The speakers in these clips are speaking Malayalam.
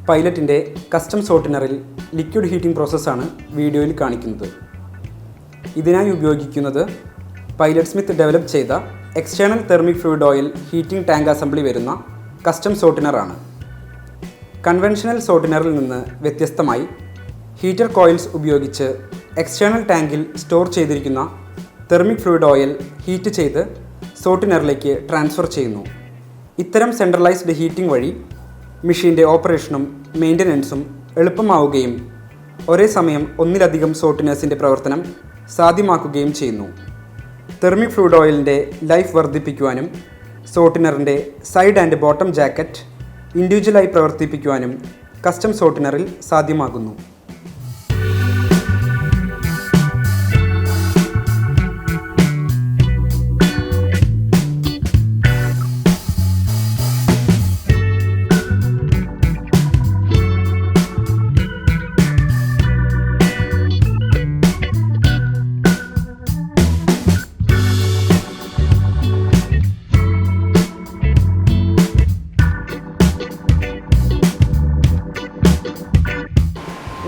പൈലറ്റിൻ്റെ കസ്റ്റം സോർട്ടിനറിൽ ലിക്വിഡ് ഹീറ്റിംഗ് പ്രോസസ്സാണ് വീഡിയോയിൽ കാണിക്കുന്നത്. ഇതിനായി ഉപയോഗിക്കുന്നത് പൈലറ്റ് സ്മിത്ത് ഡെവലപ്പ് ചെയ്ത external thermic fluid oil heating tank assembly വരുന്ന കസ്റ്റം സോർട്ടിനറാണ്. കൺവെൻഷണൽ സോർട്ടിനറിൽ നിന്ന് വ്യത്യസ്തമായി ഹീറ്റർ കോയിൽസ് ഉപയോഗിച്ച് എക്സ്റ്റേണൽ ടാങ്കിൽ സ്റ്റോർ ചെയ്തിരിക്കുന്ന തെർമിക് ഫ്ലൂയിഡ് ഓയിൽ ഹീറ്റ് ചെയ്ത് സോർട്ടിനറിലേക്ക് ട്രാൻസ്ഫർ ചെയ്യുന്നു. ഇത്തരം സെൻട്രലൈസ്ഡ് ഹീറ്റിംഗ് വഴി മെഷീൻ്റെ ഓപ്പറേഷനും മെയിൻ്റനൻസും എളുപ്പമാവുകയും ഒരേ സമയം ഒന്നിലധികം സോർട്ടിനേഴ്സിൻ്റെ പ്രവർത്തനം സാധ്യമാക്കുകയും ചെയ്യുന്നു. തെർമിക് ഫ്ലൂയിഡ് ഓയിലിൻ്റെ ലൈഫ് വർദ്ധിപ്പിക്കുവാനും സോർട്ടിനറിൻ്റെ സൈഡ് ആൻഡ് ബോട്ടം ജാക്കറ്റ് ഇൻഡിവിജ്വലായി പ്രവർത്തിപ്പിക്കുവാനും കസ്റ്റം സോർട്ടിനറിൽ സാധ്യമാകുന്നു.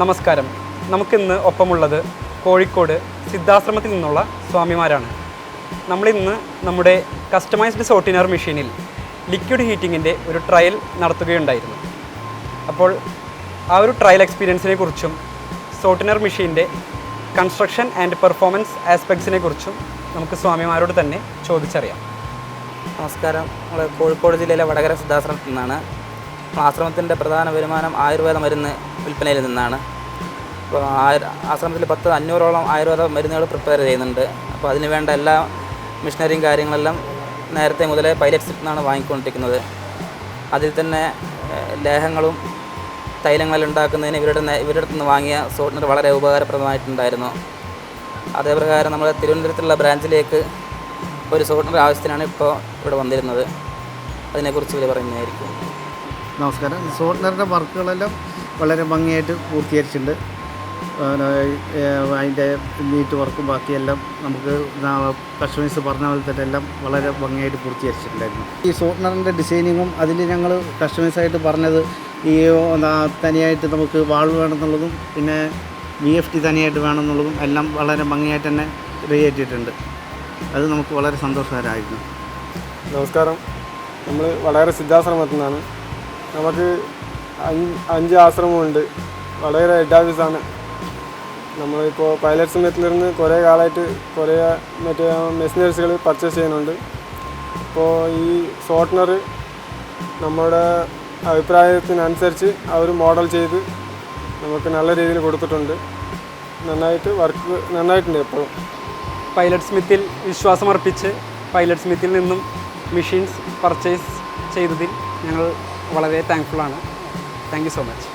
നമസ്കാരം. നമുക്കിന്ന് ഒപ്പമുള്ളത് കോഴിക്കോട് സിദ്ധാശ്രമത്തിൽ നിന്നുള്ള സ്വാമിമാരാണ്. നമ്മളിന്ന് നമ്മുടെ കസ്റ്റമൈസ്ഡ് സോർട്ടിനർ മെഷീനിൽ ലിക്വിഡ് ഹീറ്റിങ്ങിൻ്റെ ഒരു ട്രയൽ നടത്തുകയുണ്ടായിരുന്നു. അപ്പോൾ ആ ഒരു ട്രയൽ എക്സ്പീരിയൻസിനെ കുറിച്ചും സോർട്ടിനർ മെഷീൻ്റെ കൺസ്ട്രക്ഷൻ ആൻഡ് പെർഫോമൻസ് ആസ്പെക്ട്സിനെ കുറിച്ചും നമുക്ക് സ്വാമിമാരോട് തന്നെ ചോദിച്ചറിയാം. നമസ്കാരം. നമ്മൾ കോഴിക്കോട് ജില്ലയിലെ വടകര സിദ്ധാശ്രമത്തിൽ നിന്നാണ്. ആശ്രമത്തിൻ്റെ പ്രധാന വരുമാനം ആയുർവേദ മരുന്ന് വിൽപ്പനയിൽ നിന്നാണ്. അപ്പോൾ ആശ്രമത്തിൽ 500-ഓളം ആയുർവേദ മരുന്നുകൾ പ്രിപ്പയർ ചെയ്യുന്നുണ്ട്. അപ്പോൾ അതിന് വേണ്ട എല്ലാ മെഷീനറിയും കാര്യങ്ങളെല്ലാം നേരത്തെ മുതലേ പൈലറ്റ് സ്മിത്തിൽ നിന്നാണ് വാങ്ങിക്കൊണ്ടിരിക്കുന്നത്. അതിൽ തന്നെ ലേഹങ്ങളും തൈലങ്ങളും ഉണ്ടാക്കുന്നതിന് ഇവരുടെ നിന്ന് വാങ്ങിയ സോർട്ടിനർ വളരെ ഉപകാരപ്രദമായിട്ടുണ്ടായിരുന്നു. അതേപ്രകാരം നമ്മൾ തിരുവനന്തപുരത്തുള്ള ബ്രാഞ്ചിലേക്ക് ഒരു സോർട്ടിനർ ആവശ്യത്തിനാണ് ഇപ്പോൾ ഇവിടെ വന്നിരുന്നത്. അതിനെക്കുറിച്ച് ഇവർ പറയുന്നതായിരിക്കും. നമസ്കാരം. സോർട്ടിനറിൻ്റെ വർക്കുകളെല്ലാം വളരെ ഭംഗിയായിട്ട് പൂർത്തീകരിച്ചിട്ടുണ്ട്. അതിൻ്റെ നീറ്റ് വർക്കും ബാക്കിയെല്ലാം നമുക്ക് കസ്റ്റമേഴ്സ് പറഞ്ഞ പോലെ തന്നെ എല്ലാം വളരെ ഭംഗിയായിട്ട് പൂർത്തീകരിച്ചിട്ടുണ്ടായിരുന്നു. ഈ സോർട്ടിനറിൻ്റെ ഡിസൈനിങ്ങും അതിൽ ഞങ്ങൾ കസ്റ്റമേഴ്സായിട്ട് പറഞ്ഞത് ഈ തനിയായിട്ട് നമുക്ക് വാൾവ് വേണമെന്നുള്ളതും പിന്നെ VFD തനിയായിട്ട് വേണമെന്നുള്ളതും എല്ലാം വളരെ ഭംഗിയായിട്ട് തന്നെ റെഡിയായിട്ടുണ്ട്. അത് നമുക്ക് വളരെ സന്തോഷകരമായിരുന്നു. നമസ്കാരം. നമ്മൾ വളരെ സിദ്ധാശ്രമത്തിൽ നിന്നാണ്. നമുക്ക് 5 ആശ്രമമുണ്ട്. വളരെ ഹെഡ് ഓഫീസാണ്. നമ്മളിപ്പോൾ പൈലറ്റ് സ്മിത്തിലിരുന്ന് കുറേ കാലമായിട്ട് കുറേ മെഷീനറീസുകൾ പർച്ചേസ് ചെയ്യുന്നുണ്ട്. ഇപ്പോൾ ഈ സോർട്ടിനർ നമ്മുടെ അഭിപ്രായത്തിനനുസരിച്ച് അവർ മോഡൽ ചെയ്ത് നമുക്ക് നല്ല രീതിയിൽ കൊടുത്തിട്ടുണ്ട്. വർക്ക് നന്നായിട്ടുണ്ട്. എപ്പോഴും പൈലറ്റ് സ്മിത്തിൽ വിശ്വാസമർപ്പിച്ച് പൈലറ്റ് സ്മിത്തിൽ നിന്നും മെഷീൻസ് പർച്ചേസ് ചെയ്തതിൽ ഞങ്ങൾ വളരെ താങ്ക്ഫുള്ളാണ്. Thank you so much.